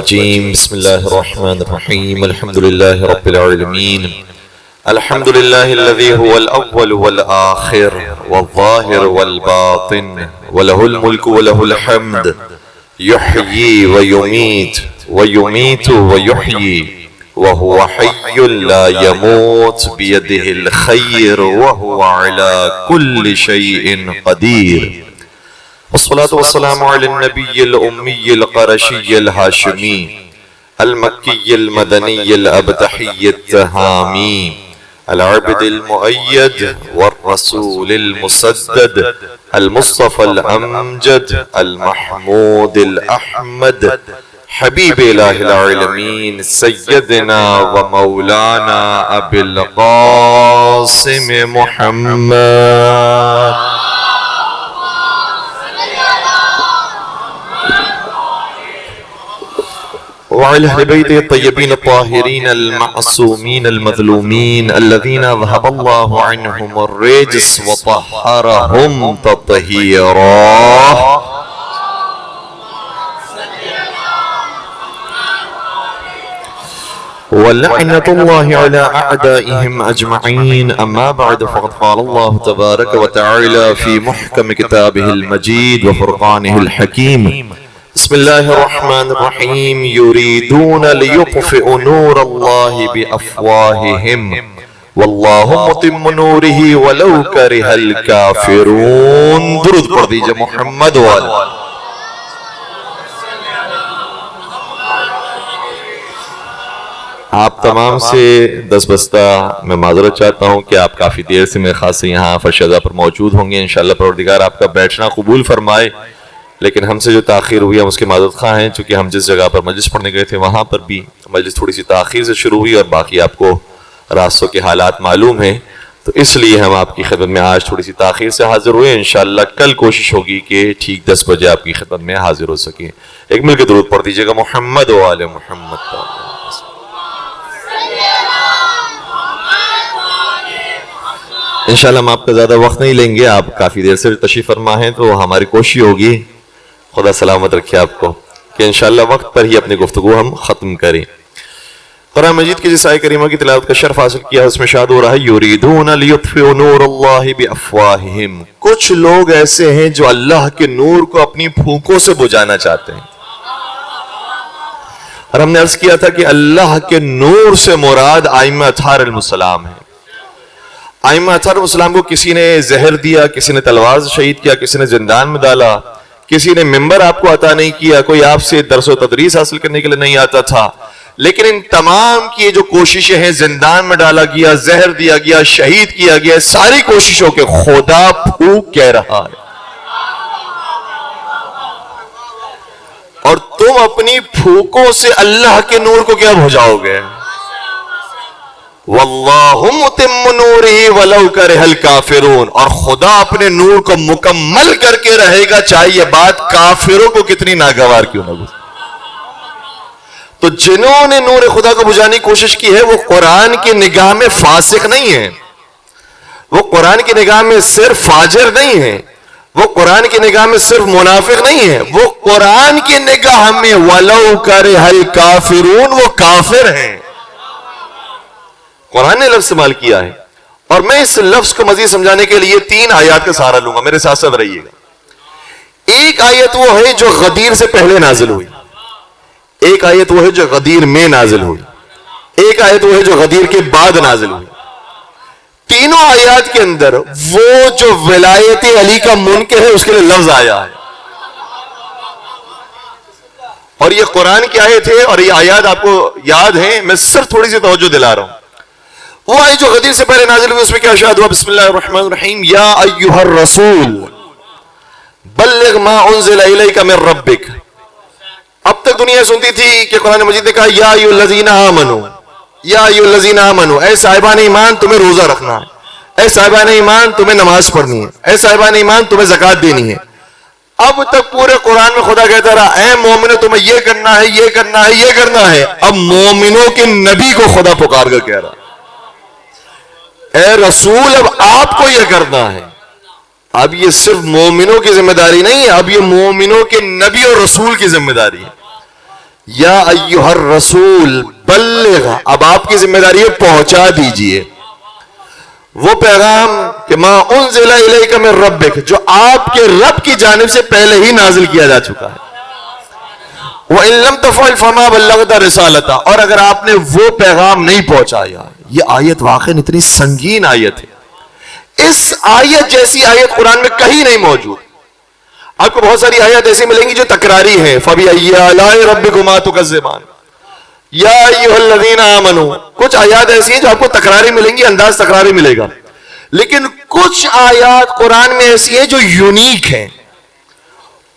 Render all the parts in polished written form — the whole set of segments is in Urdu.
الرجيم بسم الله الرحمن الرحيم الحمد لله رب العالمين الحمد لله الذي هو الأول والآخر والظاهر والباطن وله الملك وله الحمد يحيي ويميت ويميت ويحيي وهو حي لا يموت بيده الخير وهو على كل شيء قدير والصلاة والسلام على النبي الأمي القرشي الهاشمي المكي المدني الأبتحي التهامي العبد المؤيد والرسول المسدد المصطفى الأمجد المحمود الأحمد حبيب إله العالمين سيدنا ومولانا أبي القاسم محمد وعلى أهل بيته الطيبين الطاهرين المعصومين المظلومين الذين ذهب الله عنهم الرجس وطهرهم تطهيرا ولعنة الله على أعدائهم أجمعين أما بعد فقد قال الله تبارك وتعالى في محكم كتابه المجيد وفرقانه الحكيم بسم الله الرحمن الرحيم يريدون ليطفئوا نور الله بأفواههم والله متم نوره ولو كره الكافرون درود پڑھ دیجئے محمد والے آپ تمام سے دستبستہ میں معذرت چاہتا ہوں کہ آپ کافی دیر سے میرے خاص سے یہاں فرشدہ پر موجود ہوں گے انشاءاللہ پروردگار آپ کا بیٹھنا قبول فرمائے لیکن ہم سے جو تاخیر ہوئی ہم اس کے معذرت خواہ ہیں چونکہ ہم جس جگہ پر مجلس پڑھنے گئے تھے وہاں پر بھی مجلس تھوڑی سی تاخیر سے شروع ہوئی اور باقی آپ کو راستوں کے حالات معلوم ہیں تو اس لیے ہم آپ کی خدمت میں آج تھوڑی سی تاخیر سے حاضر ہوئے انشاءاللہ کل کوشش ہوگی کہ ٹھیک 10 بجے آپ کی خدمت میں حاضر ہو سکیں ایک مل کے درود پڑھ دیجئے گا محمد و آل محمد انشاءاللہ ہم آپ کا زیادہ وقت نہیں لیں گے آپ کافی دیر سے تشریف فرما ہیں تو ہماری کوشش ہوگی خدا سلامت رکھے آپ کو کہ انشاءاللہ وقت پر ہی اپنی گفتگو ہم ختم کریں قرآن مجید کی جس آیت کریمہ کی تلاوت کا شرف حاصل کیا اس میں ارشاد ہو رہا ہے یریدون لیطفئوا نور اللہ بافواہہم کچھ لوگ ایسے ہیں جو اللہ کے نور کو اپنی پھونکوں سے بجھانا چاہتے ہیں اور ہم نے عرض کیا تھا کہ اللہ کے نور سے مراد ائمہ اطہار علیہم السلام ہے ائمہ اطہار علیہم السلام کو کسی نے زہر دیا کسی نے تلوار سے شہید کیا کسی نے زندان میں ڈالا کسی نے ممبر آپ کو عطا نہیں کیا کوئی آپ سے درس و تدریس حاصل کرنے کے لیے نہیں آتا تھا لیکن ان تمام کی جو کوششیں ہیں زندان میں ڈالا گیا زہر دیا گیا شہید کیا گیا ساری کوششوں کے خدا پھونک کہہ رہا ہے اور تم اپنی پھونکوں سے اللہ کے نور کو کیا بجھاؤ گے واللہ متم نورہ ولو کرہ الکافرون اور خدا اپنے نور کو مکمل کر کے رہے گا چاہے یہ بات کافروں کو کتنی ناگوار کیوں نہ گزرے تو جنہوں نے نور خدا کو بجھانے کی کوشش کی ہے وہ قرآن کی نگاہ میں فاسق نہیں ہیں وہ قرآن کی نگاہ میں صرف فاجر نہیں ہیں وہ قرآن کی نگاہ میں صرف منافق نہیں ہیں وہ قرآن کی نگاہ میں ولو کرہ الکافرون وہ کافر ہیں قرآن نے لفظ استعمال کیا ہے اور میں اس لفظ کو مزید سمجھانے کے لیے 3 آیات کا سہارا لوں گا میرے ساتھ ساتھ رہیے گا ایک آیت وہ ہے جو غدیر سے پہلے نازل ہوئی ایک آیت وہ ہے جو غدیر میں نازل ہوئی ایک آیت وہ ہے جو غدیر کے بعد نازل ہوئی تینوں آیات کے اندر وہ جو ولایت علی کا منکر ہے اس کے لیے لفظ آیا ہے اور یہ قرآن کی آیت ہے اور یہ آیات آپ کو یاد ہیں میں صرف تھوڑی سی توجہ دلا رہا ہوں وہ آیت جو غدیر سے پہلے نازل ہوئی اس میں کیا ارشاد ہوا بسم اللہ الرحمن الرحیم یا ایھا الرسول بلغ ما انزل الیک من ربک اب تک دنیا سنتی تھی کہ قرآن مجید نے کہا یا ایھا الذین آمنوا یا ایھا الذین آمنوا اے صاحبان ایمان تمہیں روزہ رکھنا ہے اے صاحبان ایمان تمہیں نماز پڑھنی ہے اے صاحبان ایمان تمہیں زکوٰۃ دینی ہے اب تک پورے قرآن میں خدا کہتا رہا اے مومنو تمہیں یہ کرنا ہے یہ کرنا ہے یہ کرنا ہے اب مومنوں کے نبی کو خدا پکار کر کہہ رہا اے رسول اب آپ کو یہ کرنا ہے اب یہ صرف مومنوں کی ذمہ داری نہیں ہے اب یہ مومنوں کے نبی اور رسول کی ذمہ داری ہے یا ایھا الرسول بلغ، اب آپ کی ذمہ داری ہے پہنچا دیجئے وہ پیغام کہ ما انزل الیک من ربک، جو آپ کے رب کی جانب سے پہلے ہی نازل کیا جا چکا ہے. وَإِن لَمْ تَفْعَلْ فَمَا بَلَّغْتَ رِسَالَتَهُ، اور اگر آپ نے وہ پیغام نہیں پہنچایا. یہ آیت واقعی اتنی سنگین آیت ہے. اس آیت جیسی آیت قرآن میں کہیں نہیں موجود. آپ کو بہت ساری آیات ایسی ملیں گی جو تکراری ہیں. فَبِأَيِّ آلَاءِ رَبِّكُمَا تُكَذِّبَانِ، یا ایھا الذین آمنوا، کچھ آیات ایسی ہیں جو آپ کو تکراری ملیں گی، انداز تکراری ملے گا. لیکن کچھ آیات قرآن میں ایسی ہیں جو یونیک ہیں.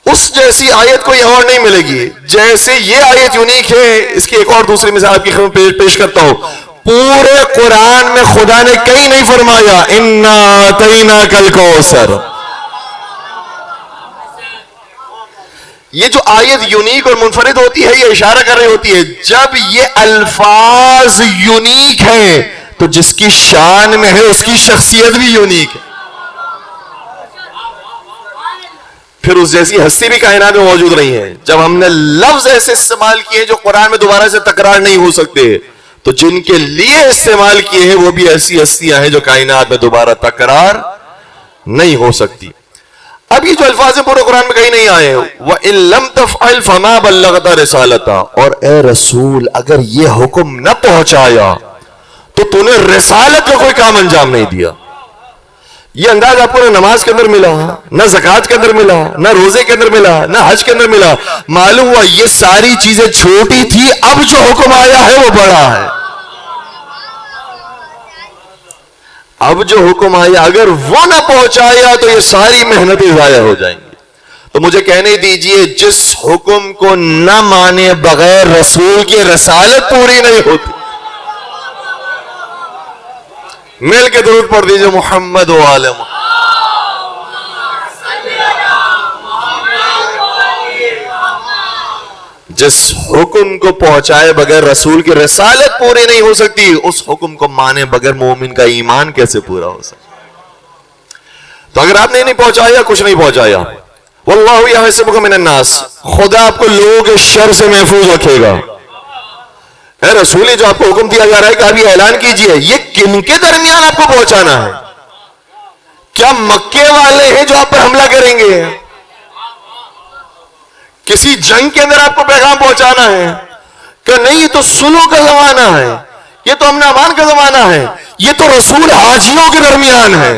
اس جیسی آیت کوئی اور نہیں ملے گی. جیسے یہ آیت یونیک ہے، اس کی ایک اور دوسری مثال آپ کی خدمت پیش کرتا ہوں. پورے قرآن میں خدا نے کہیں نہیں فرمایا اِنَّا أَعْطَيْنَاكَ الْكَوْثَرَ. یہ جو آیت یونیک اور منفرد ہوتی ہے، یہ اشارہ کر رہی ہوتی ہے جب یہ الفاظ یونیک ہیں تو جس کی شان میں ہے اس کی شخصیت بھی یونیک ہے. پھر اس جیسی ہستی بھی کائنات میں موجود نہیں ہے. جب ہم نے لفظ ایسے استعمال کیے جو قرآن میں دوبارہ سے تکرار نہیں ہو سکتے، تو جن کے لیے استعمال کیے ہیں وہ بھی ایسی ہستیاں ہیں جو کائنات میں دوبارہ تکرار نہیں ہو سکتی. اب یہ جو الفاظ ہیں پورے قرآن میں کہیں نہیں آئے. وَإِن لَمْ تَفْعَلْ فَمَا بَلَّغْتَ رِسَالَتَهُ، اور اے رسول اگر یہ حکم نہ پہنچایا تو تو نے رسالت کا کوئی کام انجام نہیں دیا. یہ انداز آپ کو نہ نماز کے اندر ملا، نہ زکوٰۃ کے اندر ملا، نہ روزے کے اندر ملا، نہ حج کے اندر ملا. معلوم ہوا یہ ساری چیزیں چھوٹی تھی، اب جو حکم آیا ہے وہ بڑا ہے. اب جو حکم آیا اگر وہ نہ پہنچایا تو یہ ساری محنتیں ضائع ہو جائیں گی. تو مجھے کہنے دیجئے جس حکم کو نہ مانے بغیر رسول کی رسالت پوری نہیں ہوتی. مل کے درود پڑھ دیجئے محمد و آل محمد. جس حکم کو پہنچائے بغیر رسول کی رسالت پوری نہیں ہو سکتی، اس حکم کو مانے بغیر مومن کا ایمان کیسے پورا ہو سکتا؟ تو اگر آپ نے نہیں پہنچایا، کچھ نہیں پہنچایا. واللہ یحسبک من الناس، خدا آپ کو لوگوں کے شر سے محفوظ رکھے گا. اے رسول، جو آپ کو حکم دیا جا رہا ہے کہ آپ یہ اعلان کیجئے، یہ کن کے درمیان آپ کو پہنچانا ہے؟ کیا مکے والے ہیں جو آپ پر حملہ کریں گے؟ کسی جنگ کے اندر آپ کو پیغام پہنچانا ہے؟ کہ نہیں، یہ تو سلو کا زمانہ ہے، یہ تو امن امان کا زمانہ ہے، یہ تو رسول حاجیوں کے درمیان ہے.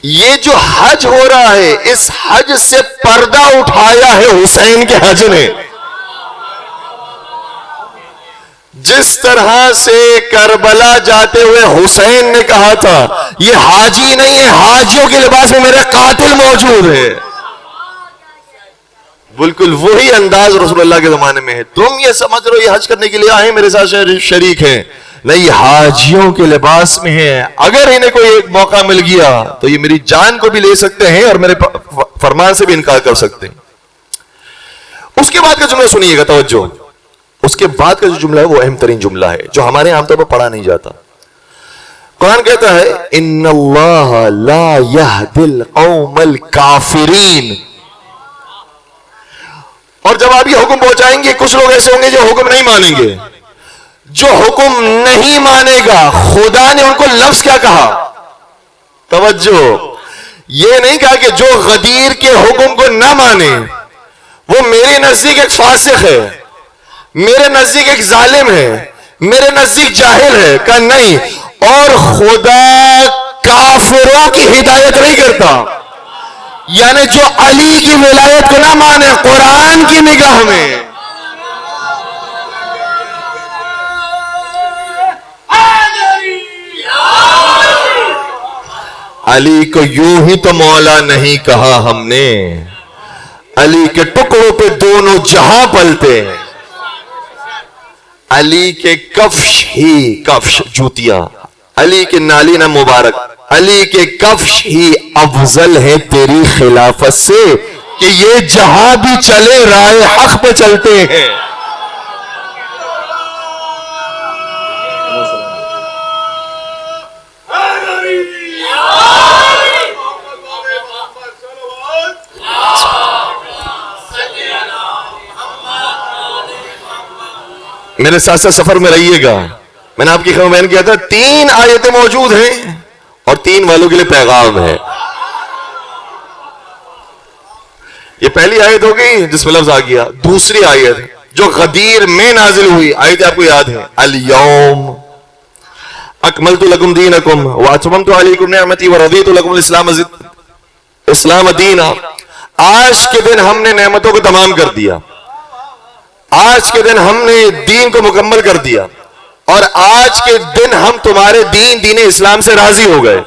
یہ جو حج ہو رہا ہے، اس حج سے پردہ اٹھایا ہے حسین کے حج نے. جس طرح سے کربلا جاتے ہوئے حسین نے کہا تھا یہ حاجی نہیں ہے، حاجیوں کے لباس میں میرے قاتل موجود ہے، بالکل وہی انداز رسول اللہ کے زمانے میں ہے. تم یہ سمجھ رہو یہ حج کرنے کے لیے آئے میرے ساتھ شریک ہیں، نہیں، حاجیوں کے لباس میں ہیں. اگر انہیں کوئی ایک موقع مل گیا تو یہ میری جان کو بھی لے سکتے ہیں اور میرے فرمان سے بھی انکار کر سکتے ہیں. اس کے بعد کا جملہ سنیے گا، توجہ. اس کے بعد کا جو جملہ ہے وہ اہم ترین جملہ ہے جو ہمارے عام طور پر پڑھا نہیں جاتا. قرآن کہتا ہے ان اللہ لا یہدی القوم الکافرین. اور جب آپ یہ حکم پہنچائیں گے، کچھ لوگ ایسے ہوں گے جو حکم نہیں مانیں گے. جو حکم نہیں مانے گا، خدا نے ان کو لفظ کیا کہا؟ توجہ، یہ نہیں کہا کہ جو غدیر کے حکم کو نہ مانے وہ میرے نزدیک ایک فاسق ہے، میرے نزدیک ایک ظالم ہے، میرے نزدیک جاہل ہے. کہ نہیں، اور خدا کافروں کی ہدایت نہیں کرتا. یعنی جو علی کی ولایت کو نہ مانے قرآن کی نگاہ میں، علی کو یوں ہی تو مولا نہیں کہا ہم نے، علی کے ٹکڑوں پہ دونوں جہاں پلتے ہیں. علی کے کفش ہی کفش جوتیاں، علی کے نالین مبارک، علی کے کفش ہی افضل ہے تیری خلافت سے کہ یہ جہاں بھی چلے رائے حق پہ چلتے ہیں. میرے ساتھ ساتھ سفر میں رہیے گا. میں نے آپ کی خبر بیان کیا تھا 3 آیتیں موجود ہیں اور 3 والوں کے لیے پیغام ہے. یہ پہلی آیت ہو گئی جس میں لفظ آ گیا. دوسری آیت جو غدیر میں نازل ہوئی آیت آپ کو یاد ہے, الیوم اکملت لکم دینکم واتممت علیکم نعمتی ورضیت لکم الاسلام دینا. آج کے دن ہم نے نعمتوں کو تمام کر دیا, آج کے دن ہم نے دین کو مکمل کر دیا, اور آج کے دن ہم تمہارے دین اسلام سے راضی ہو گئے.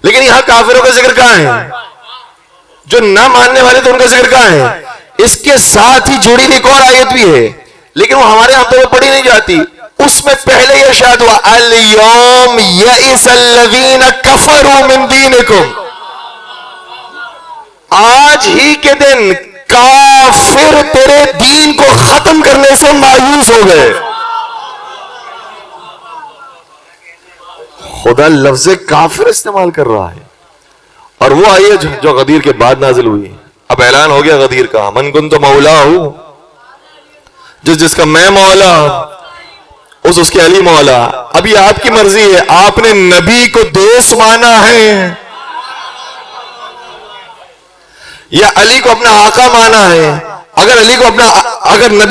لیکن یہاں کافروں کا ذکر کہاں ہے؟ جو نہ ماننے والے تو ان کا ذکر کہاں ہے؟ اس کے ساتھ ہی جڑی ہوئی ایک اور آیت بھی ہے, لیکن وہ ہمارے ہم تو پڑھی نہیں جاتی. اس میں پہلے یہ ارشاد ہوا الیوم یئس الذین کفروا من دینکم. آج ہی کے دن کافر تیرے دین کو ختم کرنے سے مایوس ہو گئے. خدا لفظ کافر استعمال کر رہا ہے. اور وہ آیت جو غدیر کے بعد نازل ہوئی, اب اعلان ہو گیا غدیر کا, من کنت مولا ہوں, جس کا میں مولا اس کے علی مولا. اب یہ آپ کی مرضی ہے, آپ نے نبی کو دوست مانا ہے یا علی کو اپنا آقا مانا ہے. اگر نبی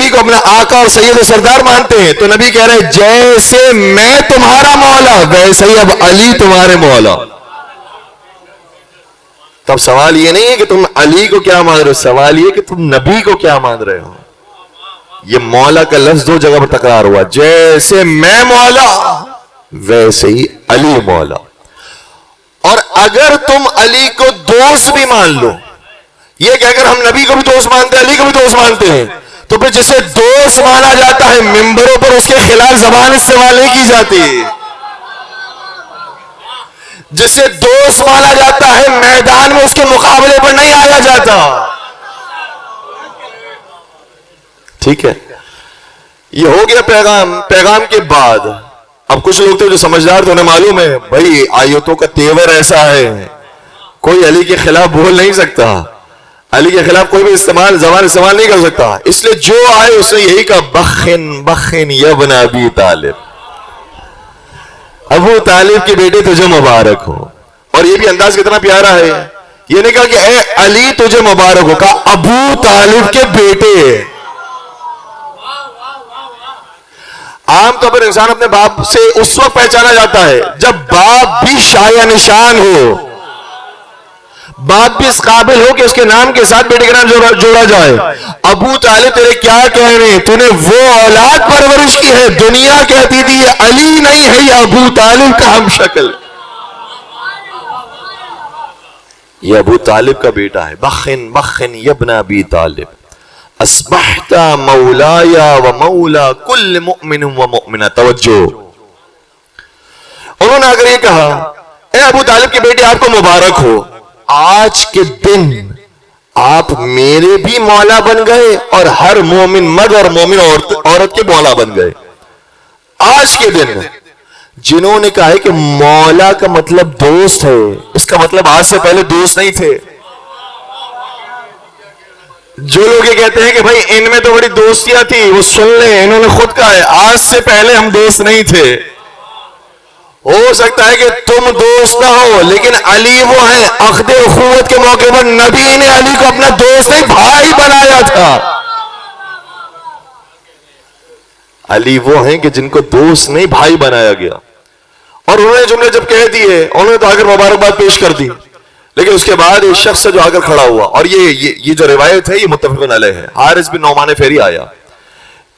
کو اپنا آقا اور سید و سردار مانتے ہیں تو نبی کہہ رہے ہیں جیسے میں تمہارا مولا ویسے ہی اب علی تمہارے مولا. تب سوال یہ نہیں ہے کہ تم علی کو کیا مان رہے ہو, سوال یہ کہ تم نبی کو کیا مان رہے ہو. یہ مولا کا لفظ 2 جگہ پر تکرار ہوا, جیسے میں مولا ویسے ہی علی مولا. اور اگر تم علی کو دوست بھی مان لو, یہ کہ اگر ہم نبی کو بھی دوست مانتے ہیں علی کو بھی دوست مانتے ہیں, تو پھر جسے دوست مانا جاتا ہے ممبروں پر اس کے خلاف زبان استعمال نہیں کی جاتی. جسے دوست مانا جاتا ہے میدان میں اس کے مقابلے پر نہیں آیا جاتا. ٹھیک ہے, یہ ہو گیا پیغام کے بعد. اب کچھ لوگ تھے جو سمجھدار تھے, انہیں معلوم ہے بھائی آیتوں کا تیور ایسا ہے, کوئی علی کے خلاف بول نہیں سکتا, علی کے خلاف کوئی بھی زبان استعمال نہیں کر سکتا. اس لیے جو آئے اس نے یہی کہا بخن بخن یبن ابی طالب, ابو طالب کے بیٹے تجھے مبارک ہو. اور یہ بھی انداز کتنا پیارا ہے, یہ نہیں کہا کہ اے علی تجھے مبارک ہو, کہا ابو طالب کے بیٹے. عام طور پر انسان اپنے باپ سے اس وقت پہچانا جاتا ہے جب باپ بھی شایع نشان ہو, باپ بھی اس قابل ہو کہ اس کے نام کے ساتھ بیٹے کے نام جوڑا جائے. ابو طالب تیرے کیا کہنے, تو نے وہ اولاد پرورش کی ہے, دنیا کہتی تھی یہ علی نہیں ہے یہ ابو طالب کا ہم شکل, یہ ابو طالب کا بیٹا ہے. بخن بخن یبن ابی طالب اصبحت مولایا و مولا کل مؤمن و مؤمنہ. توجہ, انہوں نے اگر یہ کہا اے ابو طالب کے بیٹے آپ کو مبارک ہو, آج کے دن آپ میرے بھی مولا بن گئے اور ہر مومن مرد اور مومن عورت کے مولا بن گئے. آج کے دن جنہوں نے کہا ہے کہ مولا کا مطلب دوست ہے, اس کا مطلب آج سے پہلے دوست نہیں تھے. جو لوگ یہ کہتے ہیں کہ بھائی ان میں تو بڑی دوستیاں تھی, وہ سن لیں, انہوں نے خود کہا ہے آج سے پہلے ہم دوست نہیں تھے. ہو سکتا ہے کہ تم دوست نہ ہو, لیکن علی وہ ہیں عقد اخوت کے موقع پر نبی نے علی کو اپنا دوست نہیں بھائی بنایا تھا. علی وہ ہیں کہ جن کو دوست نہیں بھائی بنایا گیا. اور انہوں نے جملے جب کہہ دیے, انہوں نے تو آگر مبارکباد پیش کر دی, لیکن اس کے بعد ایک شخص جو آ کر کھڑا ہوا, اور یہ جو روایت ہے یہ متفق علیہ ہے. حارث بن نعمان فہری آیا,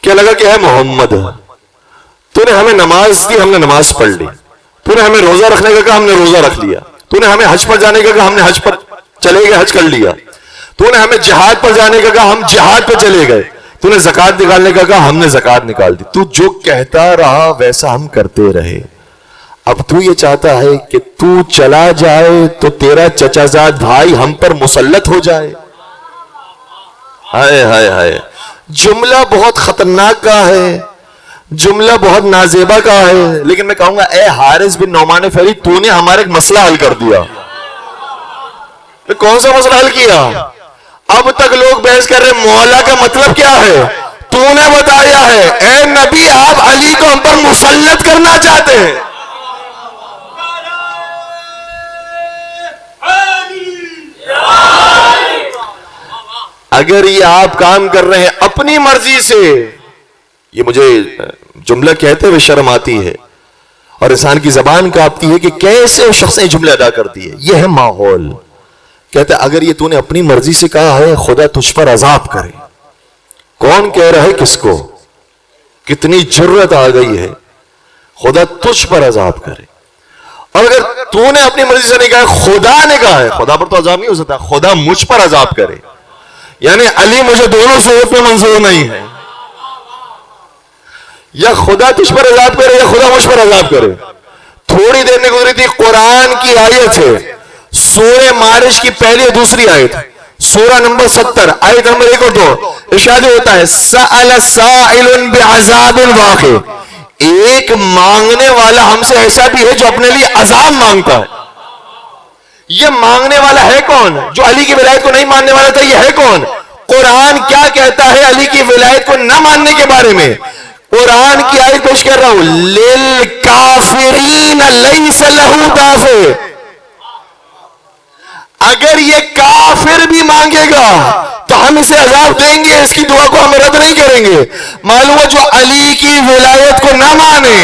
کیا لگا کہ ہے محمد, تو نے ہمیں نماز دی, ہم نے نماز پڑھ لی, تو نے ہمیں روزہ رکھنے کا کہا, ہم نے روزہ رکھ لیا, تو نے ہمیں حج پر جانے کا کہا, ہم نے حج پر چلے گئے, حج کر لیا, تو نے ہمیں جہاد پر جانے کا کہا, ہم جہاد پر چلے گئے, تو نے زکات نکالنے کا کہا, ہم نے زکات نکال دی. تو جو کہتا رہا ویسا ہم کرتے رہے. اب تو یہ چاہتا ہے کہ تو چلا جائے تو تیرا چچا زاد بھائی ہم پر مسلط ہو جائے. ہائے ہائے ہائے, جملہ بہت خطرناک کا ہے, جملہ بہت نازیبہ کا ہے, لیکن میں کہوں گا اے حارث بن نعمان فہری, تو نے ہمارا ایک مسئلہ حل کر دیا. کون سا مسئلہ حل کیا؟ اب تک لوگ بحث کر رہے مولا کا مطلب کیا ہے, تو کیوں نے بتایا ہے؟ اے نبی آپ علی کو ہم پر مسلط کرنا چاہتے ہیں. اگر یہ آپ کام کر رہے ہیں اپنی مرضی سے، یہ مجھے جملہ کہتے ہوئے شرم آتی ہے اور انسان کی زبان کانپتی ہے کہ کیسے اس شخص نے جملے ادا کر دیے. یہ ہے ماحول. کہتے اگر یہ تو نے اپنی مرضی سے کہا ہے خدا تجھ پر عذاب کرے. کون کہہ رہا ہے کس کو؟ کتنی جرت آ گئی ہے. خدا تجھ پر عذاب کرے. اور اگر تو نے اپنی مرضی سے نہیں کہا، خدا نے کہا ہے، خدا پر تو عذاب نہیں ہو سکتا، خدا مجھ پر عذاب کرے. یعنی علی مجھے دونوں صورت میں منظور نہیں ہے. یا خدا تجھ پر عذاب کرے یا خدا مجھ پر عذاب کرے. تھوڑی دیر میں گزری تھی، قرآن کی آیت ہے، سورہ معارج کی پہلی اور دوسری آیت، سورہ نمبر 70 آیت نمبر 1 اور 2. ارشاد ہوتا ہے سأل سائل بعذاب واقع. ایک مانگنے والا ہم سے ایسا بھی ہے جو اپنے لیے عذاب مانگتا ہے. یہ مانگنے والا ہے کون؟ جو علی کی ولایت کو نہیں ماننے والا تھا. یہ ہے کون؟ قرآن کیا کہتا ہے علی کی ولایت کو نہ ماننے کے بارے میں؟ قرآن کی آیت پیش کر رہا ہوں، للکافرین لیس لہ دافع. اگر یہ کافر بھی مانگے گا تو ہم اسے عذاب دیں گے، اس کی دعا کو ہم رد نہیں کریں گے. معلوم ہے جو علی کی ولایت کو نہ مانے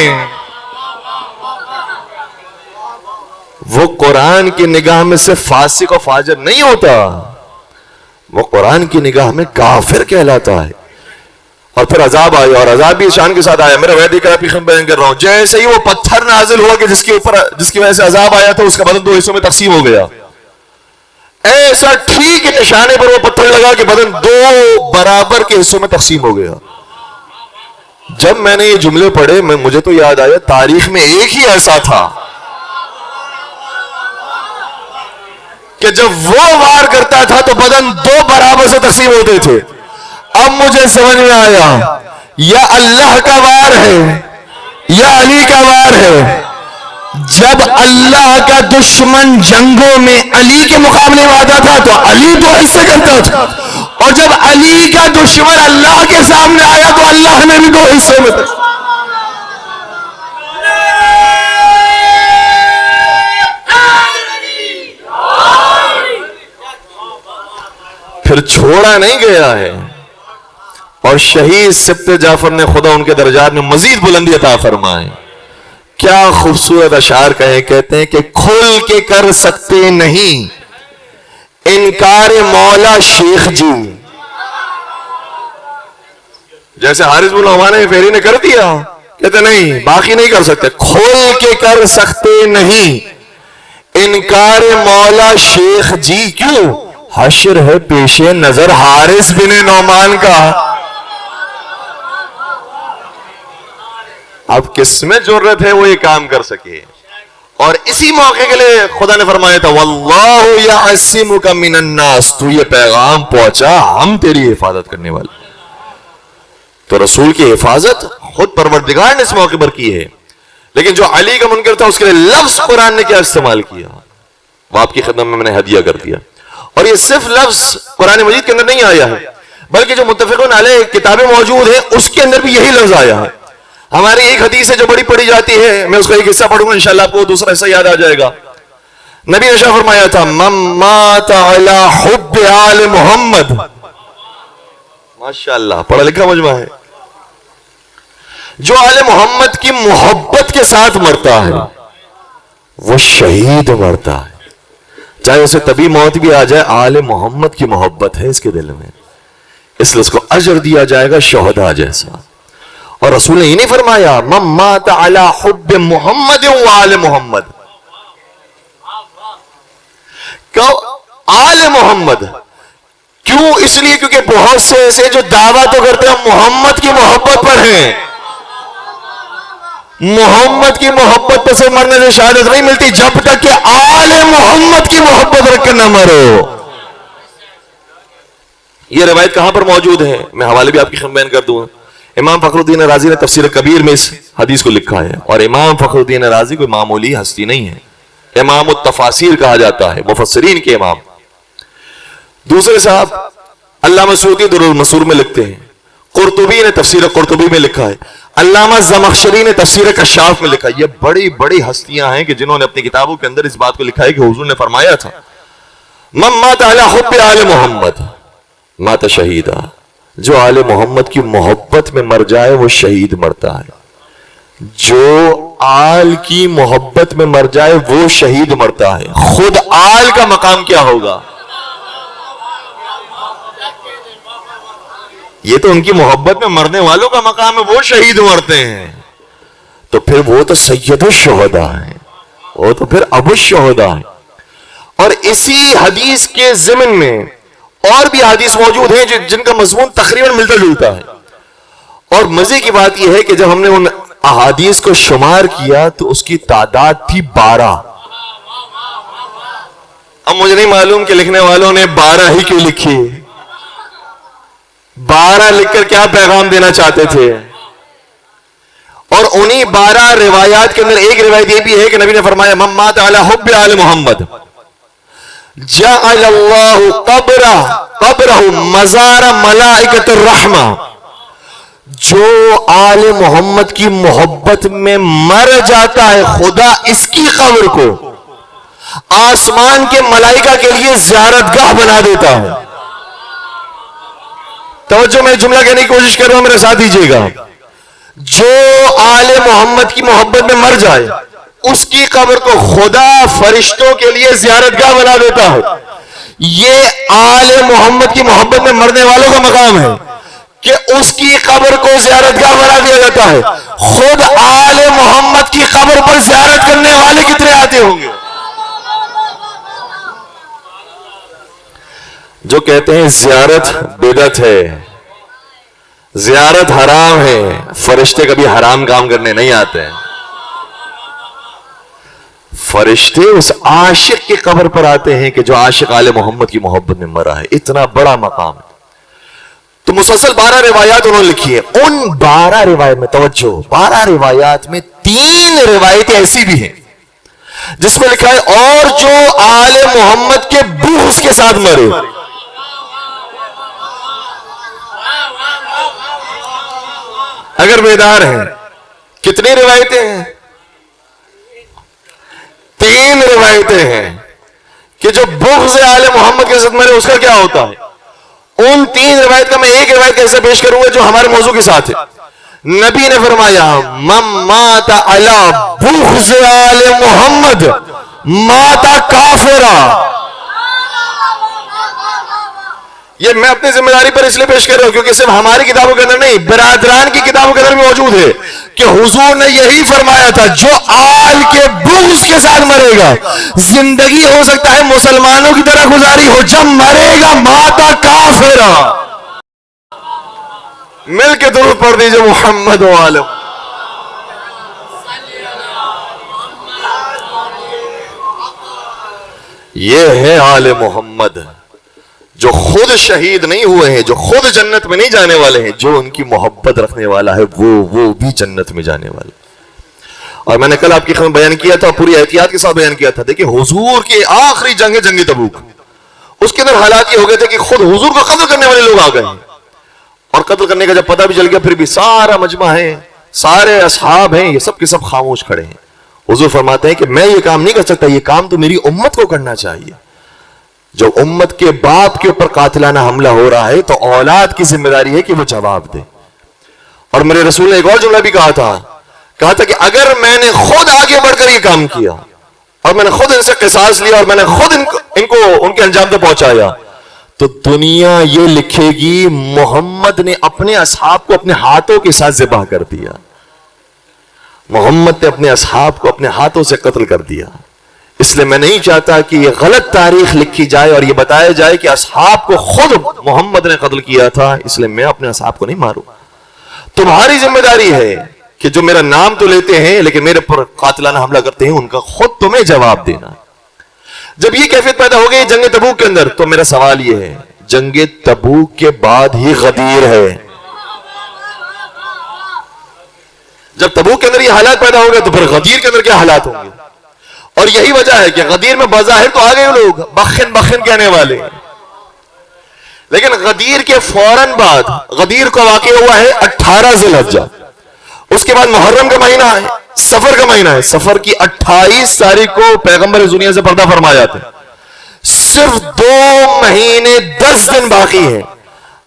وہ قرآن کی نگاہ میں سے فاسق و فاجر نہیں ہوتا، وہ قرآن کی نگاہ میں کافر کہلاتا ہے. اور پھر عذاب آیا، اور عذاب بھی شان کے ساتھ آیا. میرا وحدی کرا پیخم بیان کر رہا ہوں، جیسے ہی وہ پتھر نازل ہوا کہ جس کی وجہ سے عذاب آیا تھا، اس کا بدن 2 حصوں میں تقسیم ہو گیا. ایسا ٹھیک نشانے پر وہ پتھر لگا کہ بدن 2 برابر کے حصوں میں تقسیم ہو گیا. جب میں نے یہ جملے پڑھے مجھے تو یاد آیا تاریخ میں ایک ہی ایسا تھا کہ جب وہ وار کرتا تھا تو بدن 2 برابر سے تقسیم ہوتے تھے. اب مجھے سمجھ میں آیا یا اللہ کا وار ہے یا علی کا وار ہے. جب اللہ کا دشمن جنگوں میں علی کے مقابلے میں آتا تھا تو علی 2 حصے کرتا تھا، اور جب علی کا دشمن اللہ کے سامنے آیا تو اللہ نے بھی 2 حصے میں تھا. پھر چھوڑا نہیں گیا ہے. اور شہید سبط جعفر نے خدا ان کے درجات میں مزید بلندی عطا فرمائے. کیا خوبصورت اشعار کہیں، کہتے ہیں کہ کھل کے کر سکتے نہیں انکار مولا شیخ جی. جیسے حارث بن عوان نے فیری نے کر دیا، کہتے نہیں باقی نہیں کر سکتے. کھل کے کر سکتے نہیں انکار مولا شیخ جی. کیوں؟ حشر ہے پیش نظر حارث بن نعمان کا. اب کس میں جرت ہے وہ یہ کام کر سکے؟ اور اسی موقع کے لیے خدا نے فرمایا تھا واللہ یعصمک من الناس. تو یہ پیغام پہنچا، ہم تیری حفاظت کرنے والے. تو رسول کی حفاظت خود پروردگار نے اس موقع پر کی ہے. لیکن جو علی کا منکر تھا اس کے لیے لفظ قرآن نے کیا استعمال کیا، وہ آپ کی خدمت میں نے ہدیہ کر دیا. اور یہ صرف لفظ قرآن مجید کے اندر نہیں آیا ہے، بلکہ جو متفقون علیہ کتابیں موجود ہیں اس کے اندر بھی یہی لفظ آیا ہے. ہماری ایک حدیث ہے جو بڑی پڑھی جاتی ہے، میں اس کا ایک حصہ پڑھوں گا، انشاءاللہ آپ کو دوسرا حصہ یاد آ جائے گا. نبی نے فرمایا تھا من مات علی حب آل محمد. ماشاءاللہ پڑھا لکھا مجمع ہے. جو آل محمد کی محبت کے ساتھ مرتا ہے وہ شہید مرتا ہے. چاہے اسے طبی موت بھی آ جائے، آل محمد کی محبت ہے اس کے دل میں، اس لیے اس کو اجر دیا جائے گا شہداء جیسا. اور رسول نے یہ نہیں فرمایا من مات علی حب محمد و آل محمد. آل محمد کیوں؟ اس لیے کیونکہ بہت سے ایسے جو دعویٰ تو کرتے ہیں محمد کی محبت پر ہیں. محمد کی محبت پر سے مرنے سے شہادت نہیں ملتی جب تک کہ آل محمد کی محبت رکھ کے نہ مرو. یہ روایت کہاں پر موجود ہے؟ میں حوالے بھی آپ کی خدمت بیان کر دوں. امام فخر الدین رازی نے تفسیر کبیر میں اس حدیث کو لکھا ہے. اور امام فخر الدین رازی کوئی معمولی ہستی نہیں ہے، امام التفاسیر کہا جاتا ہے، مفسرین کے امام. دوسرے صاحب علامہ سیوطی در المنصور میں لکھتے ہیں قرطبی نے تفسیر قرطبی میں لکھا ہے, علامہ زمخشری نے تفسیر کشاف میں لکھا ہے. یہ بڑی بڑی ہستیاں ہیں کہ جنہوں نے اپنی کتابوں کے اندر اس بات کو لکھا ہے کہ حضور نے فرمایا تھا من مات علی حب آل محمد مات شہیدہ, جو آل محمد کی محبت میں مر جائے وہ شہید مرتا ہے. جو آل کی محبت میں مر جائے وہ شہید مرتا ہے. خود آل کا مقام کیا ہوگا؟ یہ تو ان کی محبت میں مرنے والوں کا مقام ہے, وہ شہید مرتے ہیں. تو پھر وہ تو سید الشہداء ہیں, وہ تو پھر ابو الشہداء ہیں. اور اسی حدیث کے ضمن میں اور بھی حدیث موجود ہیں جن کا مضمون تقریباً ملتا جلتا ہے. اور مزے کی بات یہ ہے کہ جب ہم نے ان احادیث کو شمار کیا تو اس کی تعداد تھی 12. اب مجھے نہیں معلوم کہ لکھنے والوں نے 12 ہی کیوں لکھی, 12 لکھ کر کیا پیغام دینا چاہتے تھے. اور انہی 12 روایات کے اندر ایک روایت یہ بھی ہے کہ نبی نے فرمایا من مات علی حب آل محمد جعل اللہ قبرہ مزار ملائکۃ الرحمہ, جو آل محمد کی محبت میں مر جاتا ہے خدا اس کی قبر کو آسمان کے ملائکہ کے لیے زیارت گاہ بنا دیتا ہے. توجہ, میں جملہ کہنے کی کوشش کر رہا ہوں, میرے ساتھ دیجیے گا. جو آل محمد کی محبت میں مر جائے اس کی قبر کو خدا فرشتوں کے لیے زیارت گاہ بنا دیتا ہے. یہ آل محمد کی محبت میں مرنے والوں کا مقام ہے کہ اس کی قبر کو زیارت گاہ بنا دیا جاتا ہے. خود آل محمد کی قبر پر زیارت کرنے والے کتنے آتے ہوں گے؟ جو کہتے ہیں زیارت بدعت ہے, زیارت حرام ہے, فرشتے کبھی حرام کام کرنے نہیں آتے ہیں. فرشتے اس عاشق کی قبر پر آتے ہیں کہ جو عاشق آل محمد کی محبت میں مرا ہے. اتنا بڑا مقام. تو مسلسل 12 روایات انہوں نے لکھی ہے. ان 12 روایت میں توجہ, 12 روایات میں 3 روایتیں ایسی بھی ہیں جس میں لکھا ہے اور جو آل محمد کے بغض کے ساتھ مرے. اگر بیدار ہیں, کتنی روایتیں ہیں؟ 3 روایتیں ہیں کہ جو بغض آل محمد کے ساتھ مرے اس کا کیا ہوتا ہے. ان 3 روایت کا میں ایک روایت کیسے پیش کروں گا جو ہمارے موضوع کے ساتھ ہے. نبی نے فرمایا من مات علی بغض آل محمد مات کافرا. یہ میں اپنی ذمہ داری پر اس لیے پیش کر رہا ہوں کیونکہ صرف ہماری کتابوں کے اندر نہیں, برادران کی کتابوں کے اندر بھی موجود ہے کہ حضور نے یہی فرمایا تھا جو آل کے بغض کے ساتھ مرے گا زندگی ہو سکتا ہے مسلمانوں کی طرح گزاری ہو, جب مرے گا ماتا کافرا. مل کے درود پڑھ دیجئے محمد و آل. یہ ہے آل محمد جو خود شہید نہیں ہوئے ہیں, جو خود جنت میں نہیں جانے والے ہیں, جو ان کی محبت رکھنے والا ہے وہ بھی جنت میں جانے والا. اور میں نے کل آپ کی خدمت بیان کیا تھا, پوری احتیاط کے ساتھ بیان کیا تھا. دیکھیں حضور کے آخری جنگ تبوک, اس کے اندر حالات یہ ہو گئے تھے کہ خود حضور کو قتل کرنے والے لوگ آ گئے, اور قتل کرنے کا جب پتہ بھی چل گیا پھر بھی سارا مجمع ہے, سارے اصحاب ہیں, یہ سب کے سب خاموش کھڑے ہیں. حضور فرماتے ہیں کہ میں یہ کام نہیں کر سکتا, یہ کام تو میری امت کو کرنا چاہیے. جو امت کے باپ کے اوپر قاتلانہ حملہ ہو رہا ہے تو اولاد کی ذمہ داری ہے کہ وہ جواب دے. اور میرے رسول نے ایک اور جملہ بھی کہا تھا کہ اگر میں نے خود آگے بڑھ کر یہ کام کیا اور میں نے خود ان سے قصاص لیا اور میں نے خود ان کو ان کے انجام تک پہنچایا تو دنیا یہ لکھے گی محمد نے اپنے اصحاب کو اپنے ہاتھوں کے ساتھ ذبح کر دیا. محمد نے اپنے اصحاب کو اپنے ہاتھوں سے قتل کر دیا. اس لیے میں نہیں چاہتا کہ یہ غلط تاریخ لکھی جائے اور یہ بتایا جائے کہ اصحاب کو خود محمد نے قتل کیا تھا, اس لیے میں اپنے اصحاب کو نہیں ماروں. تمہاری ذمہ داری ہے کہ جو میرا نام تو لیتے ہیں لیکن میرے پر قاتلانہ حملہ کرتے ہیں ان کا خود تمہیں جواب دینا. جب یہ کیفیت پیدا ہو گئی جنگ تبوک کے اندر تو میرا سوال یہ ہے, جنگ تبوک کے بعد ہی غدیر ہے. جب تبوک کے اندر یہ حالات پیدا ہو گئے تو پھر غدیر کے اندر کیا حالات ہوں گے. اور یہی وجہ ہے کہ غدیر میں بظاہر تو آ گئے لوگ بخن بخن کہنے والے, لیکن غدیر کے فوراً بعد، غدیر کا واقع ہوا ہے 18 ذی الحجہ، اس کے بعد محرم کا مہینہ ہے، سفر کا مہینہ ہے، سفر کی 28 تاریخ کو پیغمبر اس دنیا سے پردہ فرمایا جاتا ہے، صرف 2 مہینے 10 دن باقی ہیں۔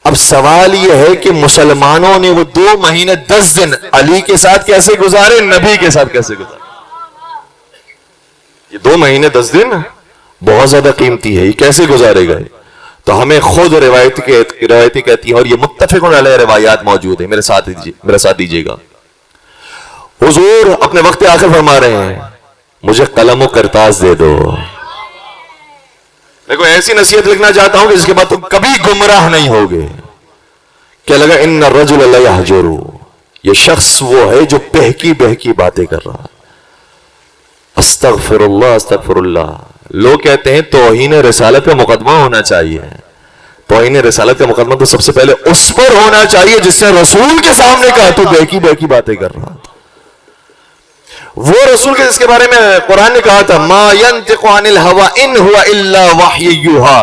اب سوال یہ ہے کہ مسلمانوں نے وہ 2 مہینے 10 دن علی کے ساتھ کیسے گزارے، نبی کے ساتھ کیسے گزارے؟ یہ 2 مہینے 10 دن بہت زیادہ قیمتی ہے، یہ کیسے گزارے گئے؟ تو ہمیں خود روایتی کہتی ہیں، اور یہ متفق علیہ روایات موجود ہیں، میرے ساتھ دیجیے گا۔ حضور اپنے وقت آخر فرما رہے ہیں، مجھے قلم و کرتاز دے دو، دیکھو ایسی نصیحت لکھنا چاہتا ہوں کہ جس کے بعد تم کبھی گمراہ نہیں ہوگے۔ کیا لگا؟ ان الرجل لا يهجر، یہ شخص وہ ہے جو بہکی بہکی باتیں کر رہا ہے۔ استغفر اللہ استغفر اللہ۔ لوگ کہتے ہیں توہین رسالت کا مقدمہ ہونا چاہیے۔ توہین رسالت کا مقدمہ تو سب سے پہلے اس پر ہونا چاہیے جس نے رسول کے سامنے کہا تو بہکی بہکی باتیں کر رہا، وہ رسول کے جس کے بارے میں قرآن نے کہا تھا ما ينطق عن الهوى ان هو الا وحی یوحى،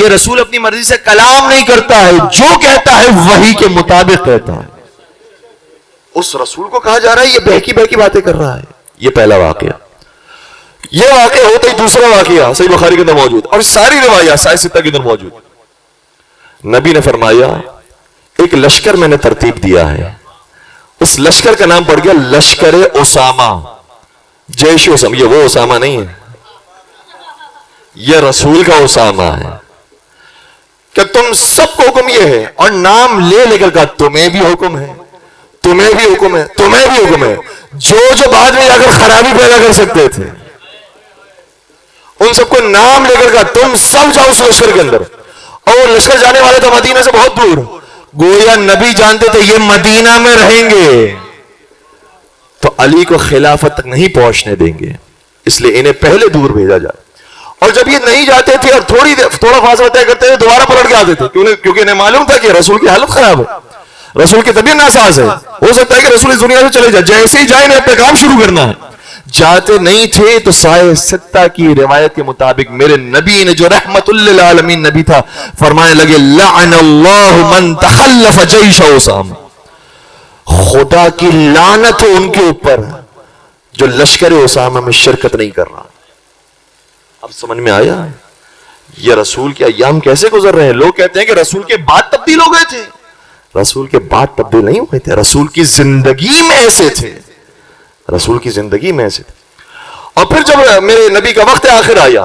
یہ رسول اپنی مرضی سے کلام نہیں کرتا ہے، جو کہتا ہے وحی کے مطابق کہتا ہے۔ اس رسول کو کہا جا رہا ہے یہ بہکی بہکی باتیں کر رہا ہے۔ یہ پہلا واقعہ۔ یہ واقعہ ہوتا ہی دوسرا واقعہ صحیح بخاری کے اندر موجود، اور ساری روایات صحیح ستہ کے اندر موجود۔ نبی نے فرمایا ایک لشکر میں نے ترتیب دیا ہے، اس لشکر کا نام پڑ گیا لشکر اسامہ، جیش اسامہ۔ یہ وہ اسامہ نہیں ہے، یہ رسول کا اسامہ ہے کہ تم سب کو حکم یہ ہے، اور نام لے لے کر کہا تمہیں بھی حکم ہے، تمہیں بھی حکم ہے، تمہیں بھی حکم ہے، جو بعد میں جا کر خرابی پیدا کر سکتے تھے ان سب کو نام لے کر کہا تم سب جاؤ اس لشکر کے اندر۔ اور وہ لشکر جانے والے تھے مدینہ سے بہت دور، گویا نبی جانتے تھے یہ مدینہ میں رہیں گے تو علی کو خلافت تک نہیں پہنچنے دیں گے، اس لیے انہیں پہلے دور بھیجا جائے۔ اور جب یہ نہیں جاتے تھے اور تھوڑا فاصلہ طے کرتے تھے دوبارہ پلٹ کے آتے تھے، کیونکہ انہیں معلوم تھا کہ رسول کی حالت خراب ہے، رسول کی طبیعت ناساز ہے، ہو سکتا ہے کہ رسول اس دنیا سے چلے جائے، جیسے ہی جائیں انہیں اپنے کام شروع کرنا ہے۔ جاتے نہیں تھے تو سائے ستہ کی روایت کے مطابق میرے نبی نے جو رحمت للعالمین نبی تھا فرمانے لگے لعن اللہ من تخلف جیش اسامہ، خدا کی لعنت ہو ان کے اوپر جو لشکر اسامہ میں شرکت نہیں کر رہا۔ اب سمجھ میں آیا یہ رسول کے ایام کیسے گزر رہے ہیں؟ لوگ کہتے ہیں کہ رسول کے بعد تبدیل ہو گئے تھے، رسول کے بعد تبدیل نہیں ہوئے تھے، رسول کی زندگی میں ایسے تھے، رسول کی زندگی میں ایسے تھے۔ اور پھر جب میرے نبی کا وقت آخر آیا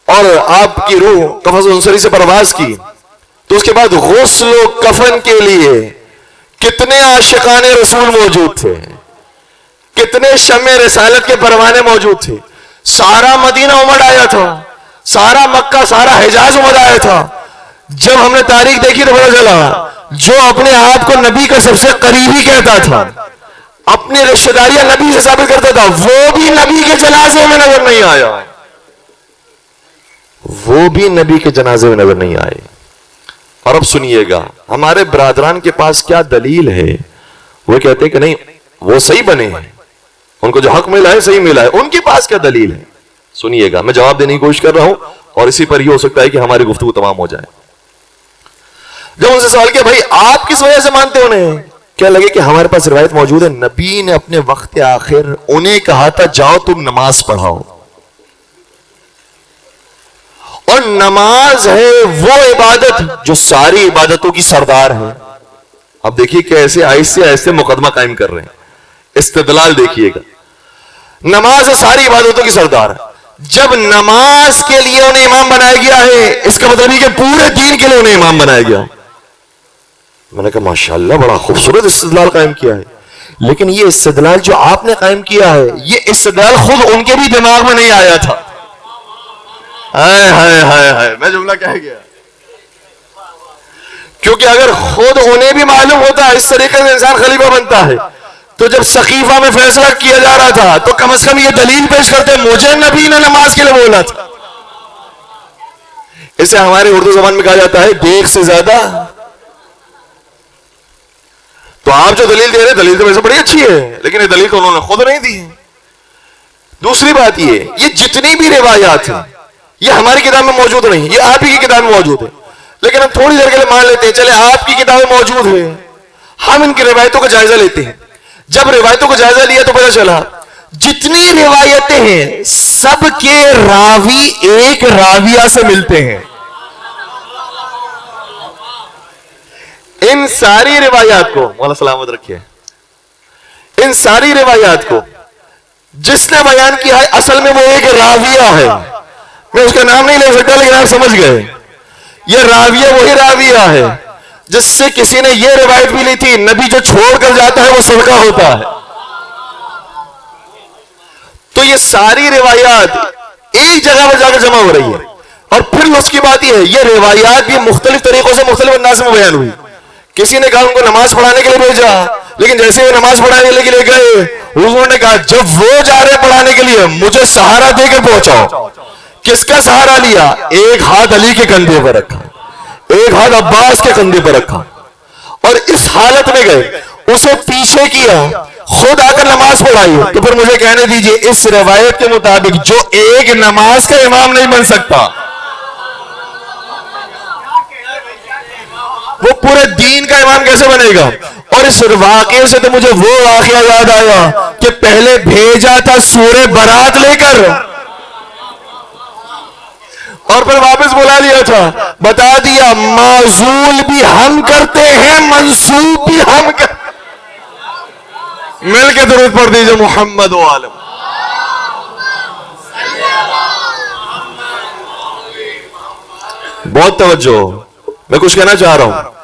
اور آپ کی روح قفص انصری سے پرواز کی تو اس کے بعد غسل و کفن کے لیے کتنے عاشقان رسول موجود تھے، کتنے شمع رسالت کے پروانے موجود تھے۔ سارا مدینہ امڑ آیا تھا، سارا مکہ سارا حجاز امڑ آیا تھا۔ جب ہم نے تاریخ دیکھی تو پتہ چلا جو اپنے آپ کو نبی کا سب سے قریبی کہتا تھا، اپنی رشتہ داریاں نبی سے ثابت کرتا تھا، وہ بھی نبی کے جنازے میں نظر نہیں آیا، وہ بھی نبی کے جنازے میں نظر نہیں آئے۔ اور اب سنیے گا ہمارے برادران کے پاس کیا دلیل ہے، وہ کہتے ہیں کہ نہیں وہ صحیح بنے ہیں، ان کو جو حق ملا ہے صحیح ملا ہے، ان کے پاس کیا دلیل ہے؟ سنیے گا، میں جواب دینے کی کوشش کر رہا ہوں اور اسی پر یہ ہو سکتا ہے کہ ہماری گفتگو تمام ہو جائے۔ جب ان سے سوال کیا بھائی آپ کس وجہ سے مانتے انہیں، کیا لگے کہ ہمارے پاس روایت موجود ہے نبی نے اپنے وقت آخر انہیں کہا تھا جاؤ تم نماز پڑھاؤ، اور نماز ہے وہ عبادت جو ساری عبادتوں کی سردار ہے۔ اب دیکھیے کیسے آہستہ آہستہ مقدمہ قائم کر رہے ہیں، استدلال دیکھیے گا۔ نماز ہے ساری عبادتوں کی سردار ہے، جب نماز کے لیے انہیں امام بنایا گیا ہے اس کا مطلب یہ کہ پورے دین کے لیے انہیں امام بنایا گیا۔ میں نے کہا ماشاءاللہ بڑا خوبصورت استدلال قائم کیا ہے، لیکن یہ استدلال جو آپ نے قائم کیا ہے یہ استدلال خود ان کے بھی دماغ میں نہیں آیا تھا۔ ہائے ہائے ہائے ہائے، میں جملہ کہہ گیا، کیونکہ اگر خود انہیں بھی معلوم ہوتا ہے اس طریقے سے انسان خلیفہ بنتا ہے تو جب سقیفہ میں فیصلہ کیا جا رہا تھا تو کم از کم یہ دلیل پیش کرتے مجھے نبی نے نماز کے لیے بولا تھا۔ اسے ہماری اردو زبان میں کہا جاتا ہے دیکھ سے زیادہ۔ تو آپ جو دلیل دے رہے ہیں دلیل تو ویسے بڑی اچھی ہے، لیکن یہ دلیل تو انہوں نے خود نہیں دی۔ دوسری بات یہ جتنی بھی روایات ہیں یہ ہماری کتاب میں موجود نہیں، یہ آپ ہی کی کتاب میں موجود ہے۔ لیکن ہم تھوڑی دیر کے لیے مان لیتے ہیں چلے آپ کی کتابیں موجود ہیں, ہم ان کی روایتوں کا جائزہ لیتے ہیں. جب روایتوں کا جائزہ لیا تو پتہ چلا جتنی روایتیں ہیں سب کے راوی ایک راویہ سے ملتے ہیں. ان ساری روایات کو, مولا سلامت رکھیے, ان ساری روایات کو جس نے بیان کیا ہے اصل میں وہ ایک راویہ ہے. میں اس کا نام نہیں لے سکتا لیکن آپ سمجھ گئے, یہ راویہ وہی راویہ ہے جس سے کسی نے یہ روایت بھی لی تھی نبی جو چھوڑ کر جاتا ہے وہ صدقہ ہوتا ہے. تو یہ ساری روایات ایک جگہ پر جا کر جمع ہو رہی ہے. اور پھر اس کی بات یہ ہے یہ روایات بھی مختلف طریقوں سے مختلف انداز میں بیان ہوئی. کسی نے کہا ان کو نماز پڑھانے کے لیے بھیجا, لیکن جیسے وہ نماز پڑھانے کے لیے گئے حضور نے کہا جب وہ جا رہے پڑھانے کے لیے مجھے سہارا دے کے پہنچاؤ. کس کا سہارا لیا؟ ایک ہاتھ علی کے کندھے پر رکھا, ایک ہاتھ عباس کے کندھے پر رکھا, اور اس حالت میں گئے اسے پیچھے کیا, خود آ کر نماز پڑھائی. تو پھر مجھے کہنے دیجئے اس روایت کے مطابق جو ایک نماز کا امام نہیں بن سکتا وہ پورے دین کا امام کیسے بنے گا؟ اور اس واقعے سے تو مجھے وہ واقعہ یاد آیا کہ پہلے بھیجا تھا سورہ برات لے کر اور پھر واپس بلا لیا تھا, بتا دیا معزول بھی ہم کرتے ہیں منسوب بھی ہم کرتے. مل کے درود پڑھ دیجئے محمد و عالم. بہت توجہ, میں کچھ کہنا چاہ رہا ہوں.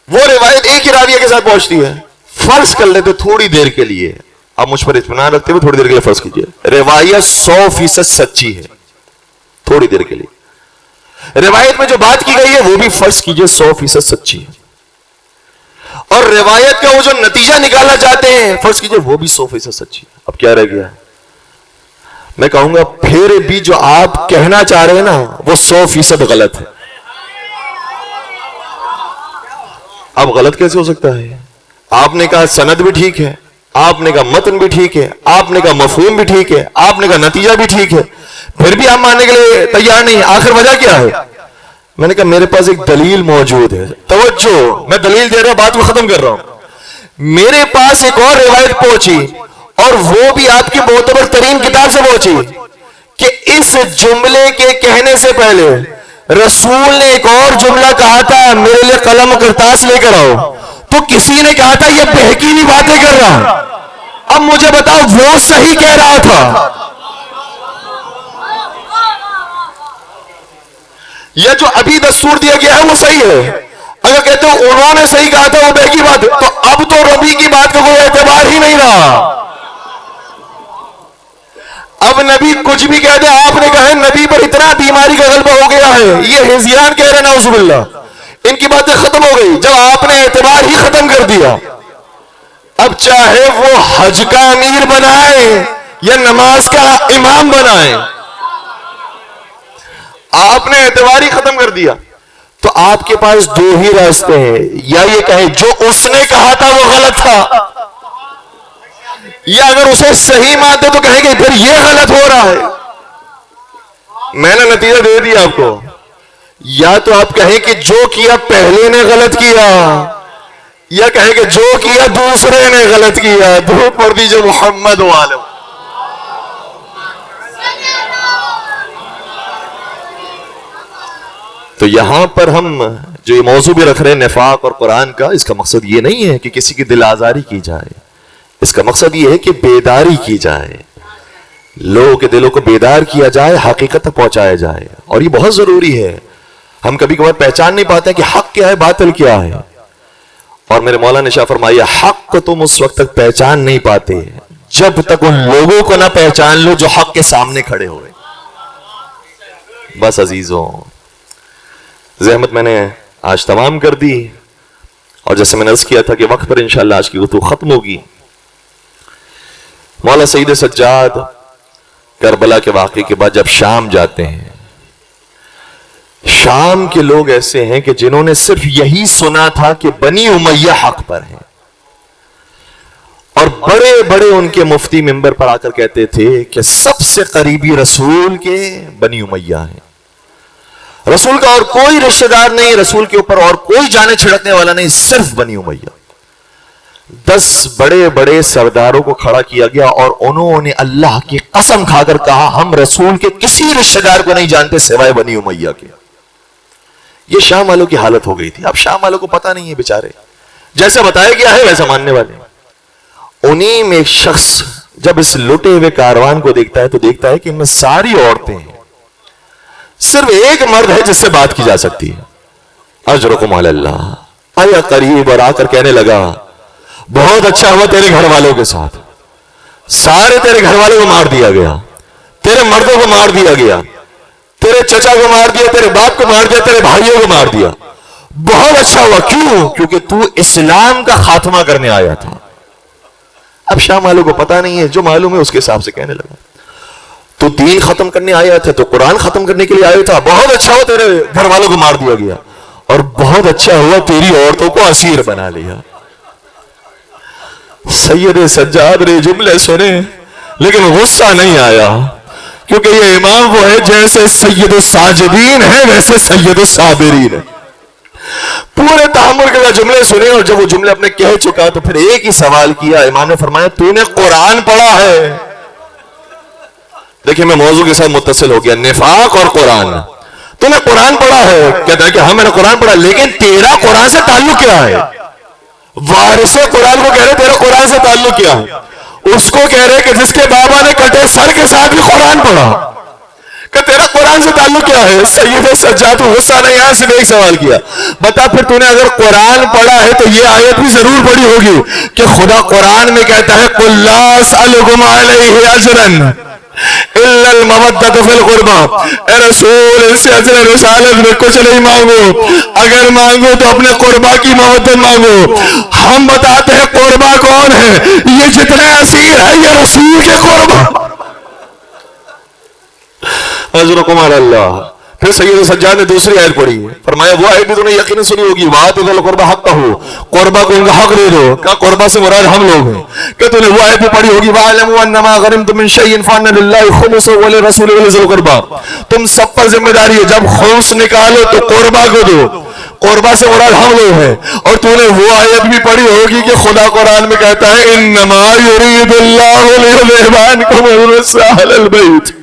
وہ روایت ایک ہی راویہ کے ساتھ پہنچتی ہے. فرض کر لیتے تھوڑی دیر کے لیے, آپ مجھ پر اطمینان رکھتے ہوئے تھوڑی دیر کے لیے فرض کیجئے روایت 100% سچی ہے. تھوڑی دیر کے لیے روایت میں جو بات کی گئی ہے وہ بھی فرض کیجئے 100% سچی ہے, اور روایت کا وہ جو نتیجہ نکالنا چاہتے ہیں فرض کیجئے وہ بھی 100% سچی ہے. اب کیا رہ گیا ہے؟ میں کہوں گا پھر بھی جو آپ کہنا چاہ رہے ہیں نا وہ 100% غلط ہے. اب غلط کیسے ہو سکتا ہے؟ آپ نے کہا سند بھی ٹھیک ہے, آپ نے کہا متن بھی ٹھیک ہے, آپ نے کہا مفہوم بھی ٹھیک ہے, آپ نے کہا نتیجہ بھی ٹھیک ہے, پھر بھی آپ ماننے کے لیے تیار نہیں. آخر وجہ کیا ہے؟ میں نے کہا میرے پاس ایک دلیل موجود ہے. توجہ, میں دلیل دے رہا ہوں, بات کو ختم کر رہا ہوں. میرے پاس ایک اور روایت پہنچی اور وہ بھی آپ کی معتبر ترین کتاب سے پہنچی کہ اس جملے کے کہنے سے پہلے رسول نے ایک اور جملہ کہا تھا میرے لیے قلم و کرتاس لے کر آؤ. تو کسی نے کہا تھا یہ بہکیلی باتیں کر رہا. اب مجھے بتاؤ وہ صحیح کہہ رہا تھا یا جو ابھی دستور دیا گیا ہے وہ صحیح ہے؟ اگر کہتے ہو انہوں نے صحیح کہا تھا وہ بہکی بات ہے, تو اب تو ربی کی بات کا کوئی اعتبار ہی نہیں رہا. اب نبی کچھ بھی کہہ دے, آپ نے کہا نبی پر اتنا بیماری کا غلبہ ہو گیا ہے, یہ ہزیان کہہ رہے نعوذ باللہ, ان کی باتیں ختم ہو گئی جب آپ نے اعتبار ہی ختم کر دیا. اب چاہے وہ حج کا امیر بنائے یا نماز کا امام بنائے, آپ نے اعتبار ہی ختم کر دیا. تو آپ کے پاس دو ہی راستے ہیں, یا یہ کہے جو اس نے کہا تھا وہ غلط تھا, یا اگر اسے صحیح مانتے تو کہیں گے پھر یہ غلط ہو رہا ہے. میں نے نتیجہ دے دیا آپ کو. یا تو آپ کہیں کہ جو کیا پہلے نے غلط کیا, یا کہیں کہ جو کیا دوسرے نے غلط کیا. درود پڑھ دیجئے محمد و عالم. تو یہاں پر ہم جو یہ موضوع بھی رکھ رہے ہیں نفاق اور قرآن کا, اس کا مقصد یہ نہیں ہے کہ کسی کی دل آزاری کی جائے, اس کا مقصد یہ ہے کہ بیداری کی جائے, لوگوں کے دلوں کو بیدار کیا جائے, حقیقت تک پہنچایا جائے. اور یہ بہت ضروری ہے. ہم کبھی کبھار پہچان نہیں پاتے کہ حق کیا ہے باطل کیا ہے. اور میرے مولا نے شاہ فرمایا حق کو تم اس وقت تک پہچان نہیں پاتے جب تک ان لوگوں کو نہ پہچان لو جو حق کے سامنے کھڑے ہوئے. بس عزیزوں, زحمت میں نے آج تمام کر دی, اور جیسے میں نے عرض کیا تھا کہ وقت پر انشاءاللہ آج کی گفتگو ختم ہوگی. مولا سید سجاد کربلا کے واقعے کے بعد جب شام جاتے ہیں, شام کے لوگ ایسے ہیں کہ جنہوں نے صرف یہی سنا تھا کہ بنی امیہ حق پر ہیں, اور بڑے بڑے ان کے مفتی منبر پر آ کر کہتے تھے کہ سب سے قریبی رسول کے بنی امیہ ہیں. رسول کا اور کوئی رشتہ دار نہیں، رسول کے اوپر اور کوئی جانے چھڑکنے والا نہیں، صرف بنی امیہ۔ 10 بڑے بڑے سرداروں کو کھڑا کیا گیا اور انہوں نے اللہ کی قسم کھا کر کہا ہم رسول کے کسی رشتہ دار کو نہیں جانتے سوائے بنی امیہ کے۔ یہ شام والوں کی حالت ہو گئی تھی۔ اب شام والوں کو پتہ نہیں ہے بیچارے، جیسا بتایا گیا ہے ویسا ماننے والے۔ انہی میں ایک شخص جب اس لٹے ہوئے کاروان کو دیکھتا ہے تو دیکھتا ہے کہ ان میں ساری عورتیں ہیں، صرف ایک مرد ہے جس سے بات کی جا سکتی ہے۔ اجرکم علی اللہ، آیا قریب اور آ کر کہنے لگا بہت اچھا ہوا تیرے گھر والوں کے ساتھ، سارے تیرے گھر والوں کو مار دیا گیا، تیرے مردوں کو مار دیا گیا، تیرے چچا کو مار دیا، تیرے باپ کو مار دیا، تیرے بھائیوں کو مار دیا، بہت اچھا ہوا۔ کیوں؟ کیونکہ تو اسلام کا خاتمہ کرنے آیا تھا۔ اب شام والوں کو پتا نہیں ہے، جو معلوم ہے اس کے حساب سے کہنے لگا تو دین ختم کرنے آیا تھا، تو قرآن ختم کرنے کے لیے آیا تھا، بہت اچھا ہوا تیرے گھر والوں کو مار دیا گیا، اور بہت اچھا ہوا تیری عورتوں کو اسیر بنا لیا۔ سید سجاد نے جملے سنے لیکن غصہ نہیں آیا، کیونکہ یہ امام وہ ہے جیسے سید الساجدین ہے ویسے سید الصابرین ہے۔ پورے تحمل کے ساتھ جملے سنے، اور جب وہ جملے اپنے کہہ چکا تو پھر ایک ہی سوال کیا۔ امام نے فرمایا تو نے قرآن پڑھا ہے؟ دیکھیں میں موضوع کے ساتھ متصل ہو گیا، نفاق اور قرآن۔ تو نے قرآن پڑھا ہے؟ کہتا ہے کہ ہاں میں نے قرآن پڑھا، لیکن تیرا قرآن سے تعلق کیا ہے؟ وارث قرآن کو کہہ رہے تیرا قرآن سے تعلق کیا ہے؟ اس کو کہہ رہے کہ جس کے بابا نے کٹے سر کے ساتھ بھی قرآن پڑھا، کہ تیرا قرآن سے تعلق کیا ہے؟ سید سجاد غصہ نہیں آیا، صرف ایک سوال کیا، بتا پھر تو نے اگر قرآن پڑھا ہے تو یہ آیت بھی ضرور پڑھی ہوگی کہ خدا قرآن میں کہتا ہے قُلْ لَا أَسْأَلُكُمْ عَلَيْهِ أَجْرًا إِلَّا الْمَوَدَّةَ فِي الْقُرْبَى۔ اے رسول ان سے اجر رسالت میں کچھ نہیں مانگو، اگر مانگو تو اپنے قربا کی مودت مانگو۔ ہم بتاتے ہیں قربا کون ہے؟ یہ جتنے اسیر ہیں یہ رسول کے قربا۔ اجرکم علی اللہ۔ پھر سید سجاد نے دوسری آیت پڑھی، فرمایا وہ آیت بھی تو نے یقیناً سنی ہوگی، وَآتِ ذِی الْقُرْبَىٰ حَقَّهُ، قربا کو ان کا حق دے دو۔ کہا قربا سے مراد ہم لوگ ہیں، کہ تو نے وہ آیت بھی پڑھی ہوگی، وَاعْلَمُوا أَنَّمَا غَنِمْتُم مِّن شَيْءٍ فَأَنَّ لِلَّهِ خُمُسَهُ وَلِلرَّسُولِ وَلِذِي الْقُرْبَىٰ۔ تم سب پر ذمہ داری ہے، جب خمس نکالو تو قربا کو دو، قربا سے مراد ہم لوگ ہیں۔ اور تو نے وہ آیت بھی پڑھی ہوگی کہ خدا قرآن میں کہتا ہے إِنَّمَا يُرِيدُ اللَّهُ لِيُذْهِبَ عَنكُمُ الرِّجْسَ أَهْلَ الْبَيْتِ۔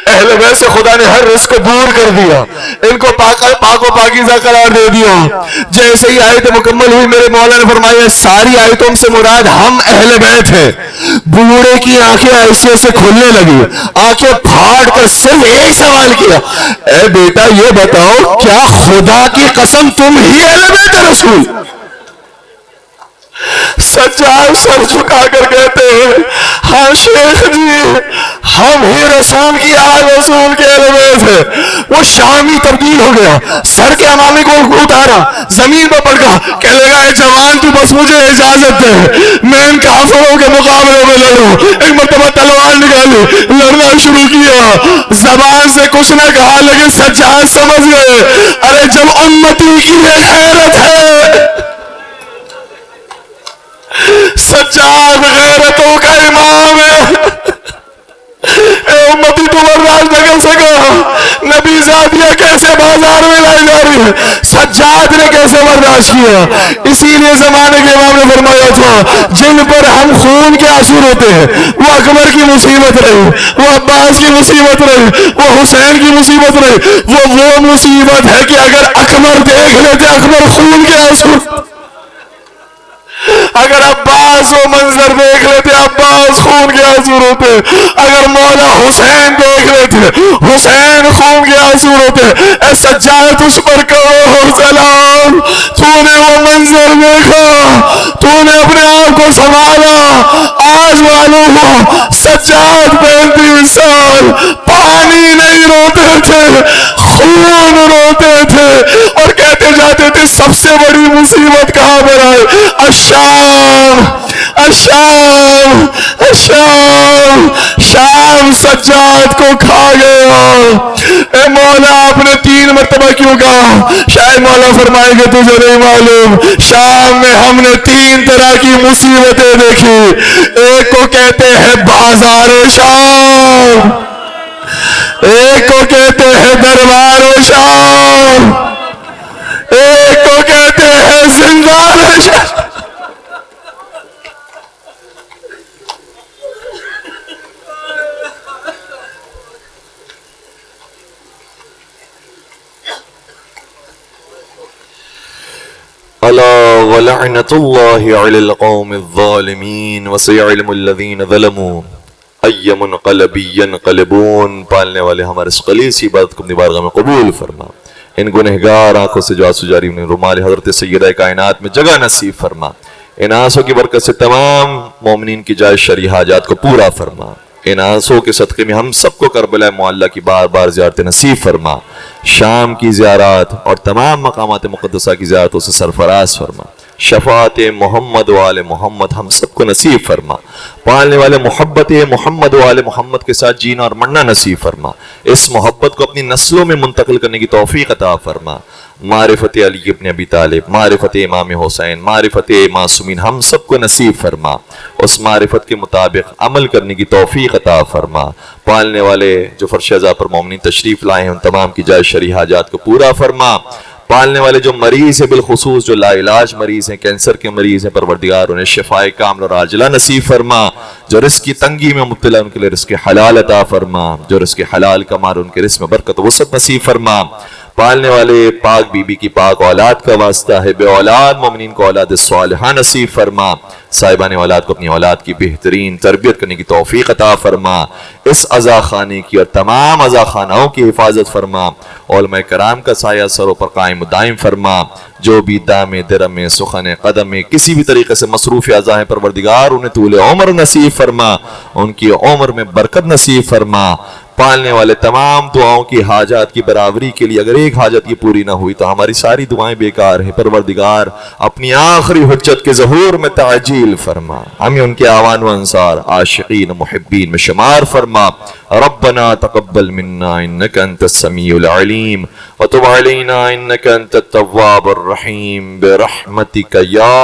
اہل بیت سے خدا نے ہر رزق کو دور کر دیا، ان کو پاک و پاکیزہ قرار دے دیا۔ جیسے ہی آیت مکمل ہوئی میرے مولا نے فرمایا ساری آیتوں سے مراد ہم اہل بیت ہیں۔ بوڑھے کی آنکھیں ایسے سے کھلنے لگی، آنکھیں پھاڑ کر صرف ایک سوال کیا، اے بیٹا یہ بتاؤ کیا خدا کی قسم تم ہی اہل بیت رسول؟ سجاد سر جھکا کر کہتے ہیں ہاں شیخ جی ہم ہی رسول کی آل رسول کے اہل بیت ہیں۔ وہ شامی تبدیل ہو گیا، سر کے امامے کو اتارا، زمین پر پڑ گیا، کہنے لگا اے جوان تو بس مجھے اجازت دے، میں ان کافروں کے مقابلے میں لڑوں۔ ایک مرتبہ تلوار نکالی، لڑنا شروع کیا، زبان سے کچھ نہ کہا لیکن سجاد سمجھ گئے ارے جب امتی کی غیرت ہے، سجاد غیرتوں کا امام ہے۔ اے امتی تو برداشت نہ کر سکا، نبی زادیہ کیسے بازار میں لائی جا رہی ہے، سجاد نے کیسے برداشت کیا؟ اسی لیے زمانے کے امام نے فرمایا تھا جن پر ہم خون کے آنسو روتے ہیں وہ اکبر کی مصیبت رہی، وہ عباس کی مصیبت رہی، وہ حسین کی مصیبت رہی، وہ مصیبت ہے کہ اگر اکبر دیکھ لیتے اکبر خون کے آنسو، اگر عباس وہ منظر دیکھ لیتے عباس خون کے آنسو روتے، اگر مولا حسین دیکھ لیتے حسین خون کے آنسو روتے۔ اے سجاد اس پر کہو سلام، تو نے وہ منظر دیکھا، تو نے اپنے آپ کو سنبھالا۔ آج معلوم ہوا سجاد 35 سال پانی نہیں روتے تھے، خون روتے تھے، اور کہتے جاتے تھے سب سے بڑی مصیبت کہاں پر آئے؟ الشام، الشام، الشام، شام سجاد کو کھا گیا۔ اے مولا آپ نے 3 مرتبہ کیوں کہا؟ شاید مولا فرمائیں گے تجھے نہیں معلوم، شام میں ہم نے 3 طرح کی مصیبتیں دیکھی۔ ایک کو کہتے ہیں بازار شام، ایک کو کہتے ہیں دربار شام، ایک کو کہتے ہیں زندان شام۔ الا ولعنت اللہ علی القوم الظالمین وسيعلم الذین ظلموا ای منقلب ینقلبون۔ پالنے والے ہمارے اس خلیص عبادت کو اپنی بارگاہ میں قبول فرما، ان گنہگار آنکھوں سے جو آنسو جاری ہوئے رومال حضرت سیدہ کائنات میں جگہ نصیب فرما، ان آنسوں کی برکت سے تمام مومنین کی جائز شرعی حاجات کو پورا فرما، ان آنسوں کے صدقے میں ہم سب کو کربلا معلیٰ کی بار بار زیارت نصیب فرما، شام کی زیارات اور تمام مقامات مقدسہ کی زیارتوں سے سرفراز فرما، شفاعت محمد و آل محمد ہم سب کو نصیب فرما، پالنے والے محبت محمد و آل محمد کے ساتھ جینا اور مرنا نصیب فرما، اس محبت کو اپنی نسلوں میں منتقل کرنے کی توفیق عطا فرما، معرفت علی ابن ابی طالب، معرفت امام حسین، معرفت معصومین ہم سب کو نصیب فرما، اس معرفت کے مطابق عمل کرنے کی توفیق عطا فرما، پالنے والے جو فرش ازا پر مومنین تشریف لائے ہیں ان تمام کی جائز شرعی حاجات کو پورا فرما، پالنے والے جو مریض ہیں بالخصوص جو لا علاج مریض ہیں، کینسر کے مریض ہیں، پروردگار انہیں شفائے کامل اور عاجلہ نصیب فرما، جو رزق کی تنگی میں مبتلا ان کے لیے رزق حلال عطا فرما، جو رزق حلال کما ان کے رزق میں برکت و وسعت نصیب فرما، پالنے والے پاک بی بی کی پاک اولاد کا واسطہ ہے، بے اولاد مومنین کو اولاد صالحہ نصیب فرما، صاحبان اولاد کو اپنی اولاد کی بہترین تربیت کرنے کی توفیق عطا فرما، اس عزا خانے کی اور تمام عزا خانہوں کی حفاظت فرما، علماء کرام کا سایہ سروں پر قائم و دائم فرما، جو بھی دام درم سخن قدم کسی بھی طریقے سے مصروف عزا ہیں پروردگار انہیں طول عمر نصیب فرما، ان کی عمر میں برکت نصیب فرما، پالنے والے تمام دعاؤں کی حاجات کی برابری کے لیے اگر ایک حاجت یہ پوری نہ ہوئی تو ہماری ساری دعائیں بیکار ہیں، پروردگار اپنی آخری حجت کے ظہور میں تعجیل فرما، ہمیں ان کے آوان و انصار عاشقین محبین میں شمار فرما، ربنا تقبل منا انك انت السميع العليم وتب علينا انك انت التواب الرحيم برحمتك يا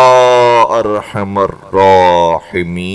ارحم الراحمين۔